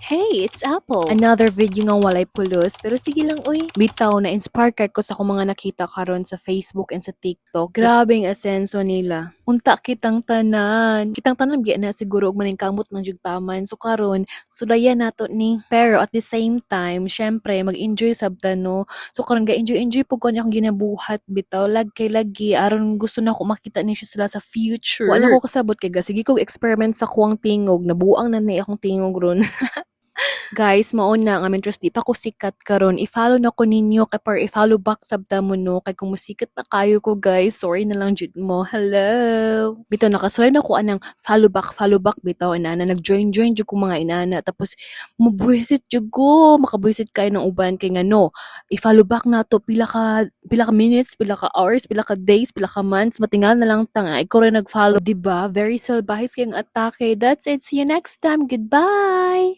Hey, it's Apple. Another video nga walay pulos, pero sige lang uy. Bitaw na inspire kay ko sa akong mga nakita karon sa Facebook and sa TikTok. Grabe ang asenso nila. Unta kitang tanan. Kitang tanan biya na siguro og maning kamot ng jugtaman. So karon, sulayan nato ni. Pero at the same time, syempre mag-enjoy sabta no. So karon ga enjoy pug ko akong ginabuhat bitaw lag kay lagi aron gusto na ko makita ni siya sila sa future. Wala ko kasabot kay ga sige ko experiment sa kuwang tingog. Nabuang na ni akong tingog ron. Guys, mao na nga mintres di pa ko sikat karon. I-follow na ko ninyo kay par i-follow back sabta mo no kay kung musikat na kayo ko guys. Sorry na lang jud mo. Hello. Bitaw nakasulay na ko anang follow back bitaw inana nag-join jud ko mga inana tapos mubuhisit jud ko makabuhisit kayo ng uban kay nga no. I-follow back na to pila ka minutes, pila ka hours, pila ka days, pila ka months, matingal na lang tanga. Ikaw rin nag-follow, di ba? Very salbahis kayong atake. That's it. See you next time. Goodbye.